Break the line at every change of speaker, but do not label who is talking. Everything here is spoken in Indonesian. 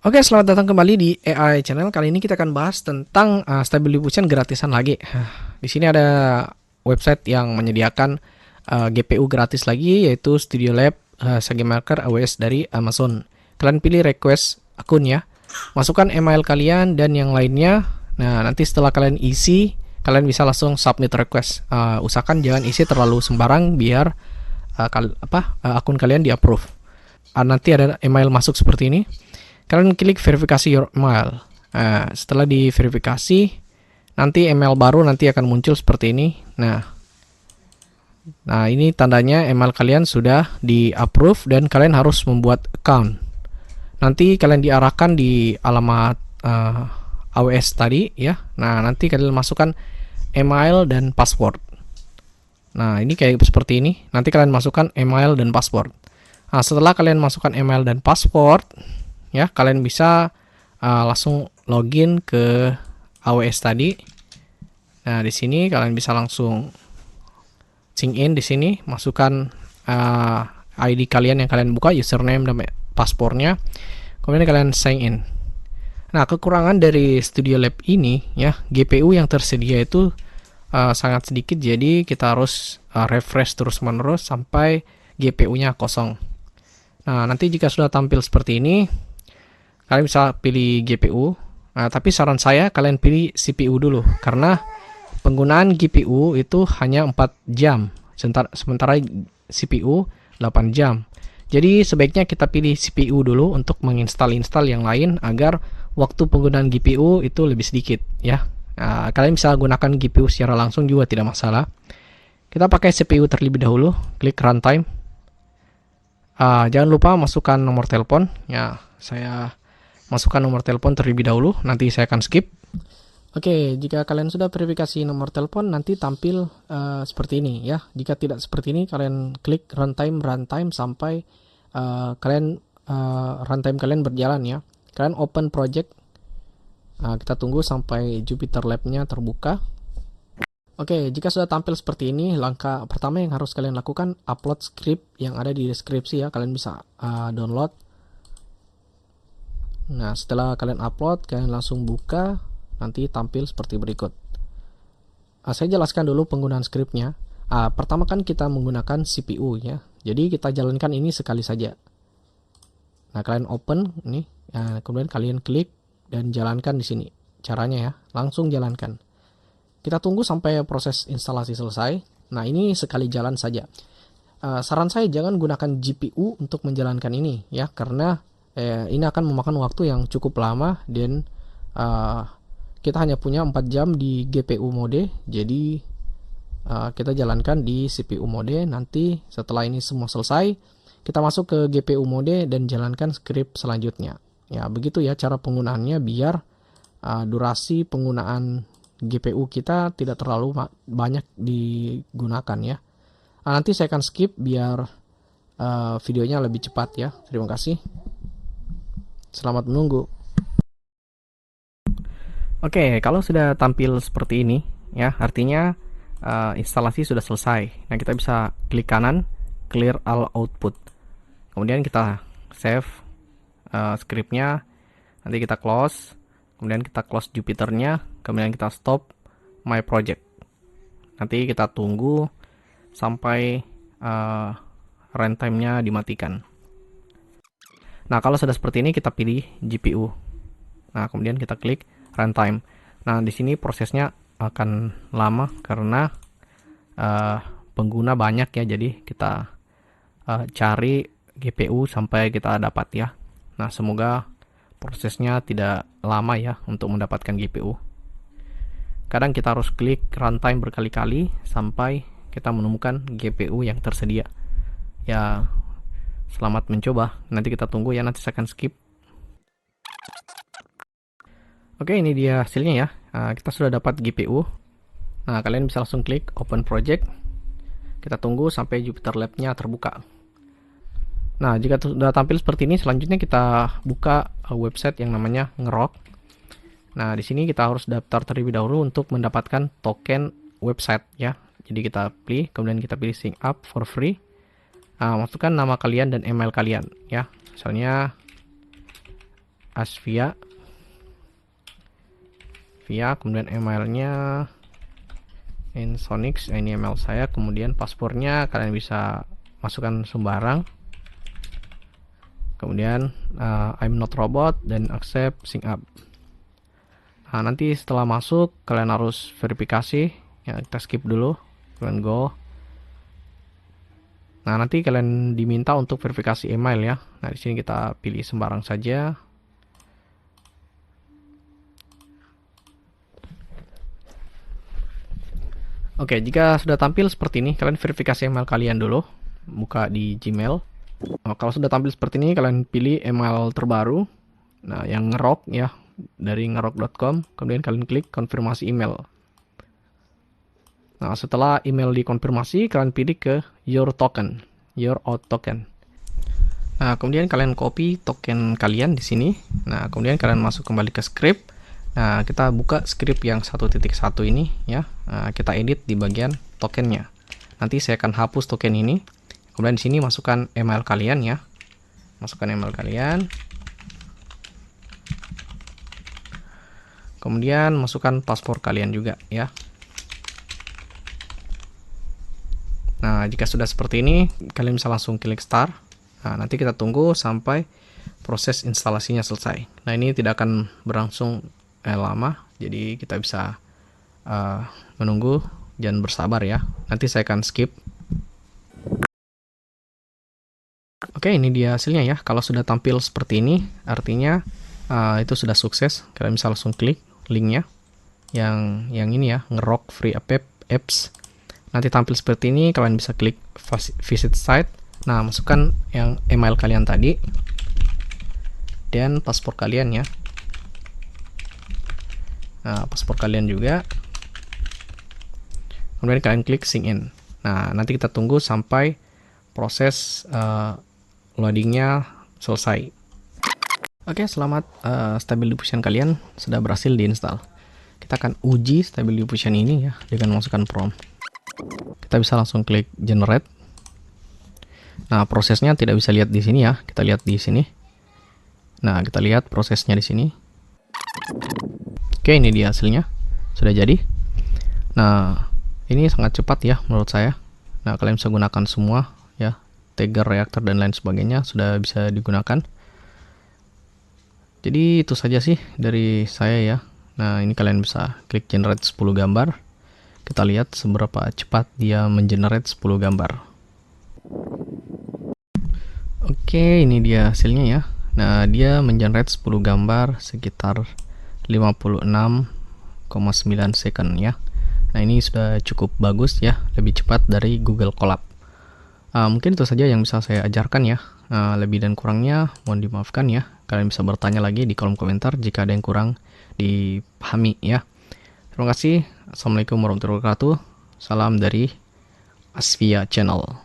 Oke, selamat datang kembali di AI Channel. Kali ini kita akan bahas tentang Stable Diffusion gratisan lagi. Di sini ada website yang menyediakan GPU gratis lagi, yaitu Studio Lab SageMaker AWS dari Amazon. Kalian pilih request akun ya, masukkan email kalian dan yang lainnya. Nah, nanti setelah kalian isi, kalian bisa langsung submit request. Usahakan jangan isi terlalu sembarang biar akun kalian di approve. Nanti ada email masuk seperti ini. Kalian klik verifikasi your email. Nah, setelah diverifikasi, nanti email baru nanti akan muncul seperti ini. Nah, ini tandanya email kalian sudah di-approve dan kalian harus membuat account. Nanti kalian diarahkan di alamat AWS tadi ya. Nah, nanti kalian masukkan email dan password. Nah, ini kayak seperti ini. Nanti kalian masukkan email dan password. Nah, setelah kalian masukkan email dan password, ya kalian bisa langsung login ke AWS tadi. Nah, di sini kalian bisa langsung sign in. Di sini masukkan ID kalian yang kalian buka, username dan paspornya, kemudian kalian sign in. Nah, kekurangan dari Studio Lab ini ya, GPU yang tersedia itu sangat sedikit, jadi kita harus refresh terus menerus sampai GPU-nya kosong. Nah, nanti jika sudah tampil seperti ini, kalian bisa pilih GPU. Nah, tapi saran saya kalian pilih CPU dulu, karena penggunaan GPU itu hanya 4 jam, sementara CPU 8 jam. Jadi sebaiknya kita pilih CPU dulu untuk menginstal yang lain agar waktu penggunaan GPU itu lebih sedikit ya. Nah, kalian bisa gunakan GPU secara langsung juga tidak masalah. Kita pakai CPU terlebih dahulu, klik runtime. Jangan lupa masukkan nomor telepon ya. Saya masukkan nomor telepon terlebih dahulu, nanti saya akan skip. Oke, jika kalian sudah verifikasi nomor telepon, nanti tampil seperti ini ya. Jika tidak seperti ini, kalian klik runtime sampai runtime kalian berjalan ya. Kalian open project. Kita tunggu sampai Jupyter Lab-nya terbuka. Oke, jika sudah tampil seperti ini, langkah pertama yang harus kalian lakukan, upload script yang ada di deskripsi ya. Kalian bisa download. Nah, setelah kalian upload, kalian langsung buka, nanti tampil seperti berikut. Saya jelaskan dulu penggunaan scriptnya. Pertama kan kita menggunakan CPU ya, jadi kita jalankan ini sekali saja. Nah, kalian open nih, kemudian kalian klik dan jalankan di sini. Caranya ya, langsung jalankan. Kita tunggu sampai proses instalasi selesai. Nah, ini sekali jalan saja. Saran saya jangan gunakan GPU untuk menjalankan ini ya, karena ini akan memakan waktu yang cukup lama dan kita hanya punya 4 jam di GPU mode. Jadi kita jalankan di CPU mode. Nanti setelah ini semua selesai, kita masuk ke GPU mode dan jalankan script selanjutnya. Ya, begitu ya cara penggunaannya biar durasi penggunaan GPU kita tidak terlalu banyak digunakan ya. Nanti saya akan skip biar videonya lebih cepat ya. Terima kasih. Selamat menunggu. Oke, kalau sudah tampil seperti ini ya, artinya instalasi sudah selesai. Nah, kita bisa klik kanan, clear all output. Kemudian kita save scriptnya. Nanti kita close. Kemudian kita close Jupyternya. Kemudian kita stop my project. Nanti kita tunggu sampai runtime-nya dimatikan. Nah, kalau sudah seperti ini kita pilih GPU. Nah, kemudian kita klik runtime. Nah, di sini prosesnya akan lama karena pengguna banyak ya. Jadi kita cari GPU sampai kita dapat ya. Nah, semoga prosesnya tidak lama ya untuk mendapatkan GPU. Kadang kita harus klik runtime berkali-kali sampai kita menemukan GPU yang tersedia. Ya, selamat mencoba. Nanti kita tunggu ya, nanti saya akan skip. Oke, ini dia hasilnya ya. Kita sudah dapat GPU. Nah, kalian bisa langsung klik open project. Kita tunggu sampai Jupyter Lab-nya terbuka. Nah, jika sudah tampil seperti ini, selanjutnya kita buka website yang namanya Ngrok. Nah, di sini kita harus daftar terlebih dahulu untuk mendapatkan token website ya. Jadi kita pilih, kemudian kita pilih sign up for free. Masukkan nama kalian dan email kalian ya. Misalnya Asvia kemudian emailnya Insonix, ini email saya, kemudian paspornya kalian bisa masukkan sembarang, kemudian I'm not robot dan accept sync up. Nah, nanti setelah masuk kalian harus verifikasi ya, kita skip dulu, kalian go. Nah, nanti kalian diminta untuk verifikasi email ya. Nah, di sini kita pilih sembarang saja. Oke, jika sudah tampil seperti ini, kalian verifikasi email kalian dulu. Buka di Gmail. Nah, kalau sudah tampil seperti ini, kalian pilih email terbaru. Nah, yang ngerok ya, dari ngerok.com. Kemudian kalian klik konfirmasi email. Nah, setelah email dikonfirmasi, kalian pilih ke your token, your out token. Nah, kemudian kalian copy token kalian di sini. Nah, kemudian kalian masuk kembali ke script. Nah, kita buka script yang 1.1 ini ya. Nah, kita edit di bagian tokennya. Nanti saya akan hapus token ini. Kemudian di sini masukkan email kalian ya. Masukkan email kalian. Kemudian masukkan paspor kalian juga ya. Nah, jika sudah seperti ini, kalian bisa langsung klik start. Nah, nanti kita tunggu sampai proses instalasinya selesai. Nah, ini tidak akan berlangsung lama, jadi kita bisa menunggu dan bersabar ya. Nanti saya akan skip. Oke, ini dia hasilnya ya. Kalau sudah tampil seperti ini, artinya itu sudah sukses. Kalian bisa langsung klik linknya yang ini ya, ngerok free apps. Nanti tampil seperti ini, kalian bisa klik visit site. Nah, masukkan yang email kalian tadi dan paspor kalian ya. Nah, paspor kalian juga. Kemudian kalian klik sign in. Nah, nanti kita tunggu sampai proses loadingnya selesai. Oke, selamat, Stable Diffusion kalian sudah berhasil diinstal. Kita akan uji Stable Diffusion ini ya dengan masukkan prompt. Kita bisa langsung klik generate. Nah, prosesnya tidak bisa lihat di sini ya. Kita lihat di sini. Nah, kita lihat prosesnya di sini. Oke, ini dia hasilnya. Sudah jadi. Nah, ini sangat cepat ya menurut saya. Nah, kalian bisa gunakan semua ya. Tagger, reaktor dan lain sebagainya sudah bisa digunakan. Jadi itu saja sih dari saya ya. Nah, ini kalian bisa klik generate 10 gambar. Kita lihat seberapa cepat dia mengenerate 10 gambar. Oke, ini dia hasilnya ya. Nah, dia mengenerate 10 gambar sekitar 56,9 second ya. Nah, ini sudah cukup bagus ya, lebih cepat dari Google Colab. Mungkin itu saja yang bisa saya ajarkan ya. Lebih dan kurangnya mohon dimaafkan ya. Kalian bisa bertanya lagi di kolom komentar jika ada yang kurang dipahami ya. Terima kasih. Assalamualaikum warahmatullahi wabarakatuh. Salam dari Asvia Channel.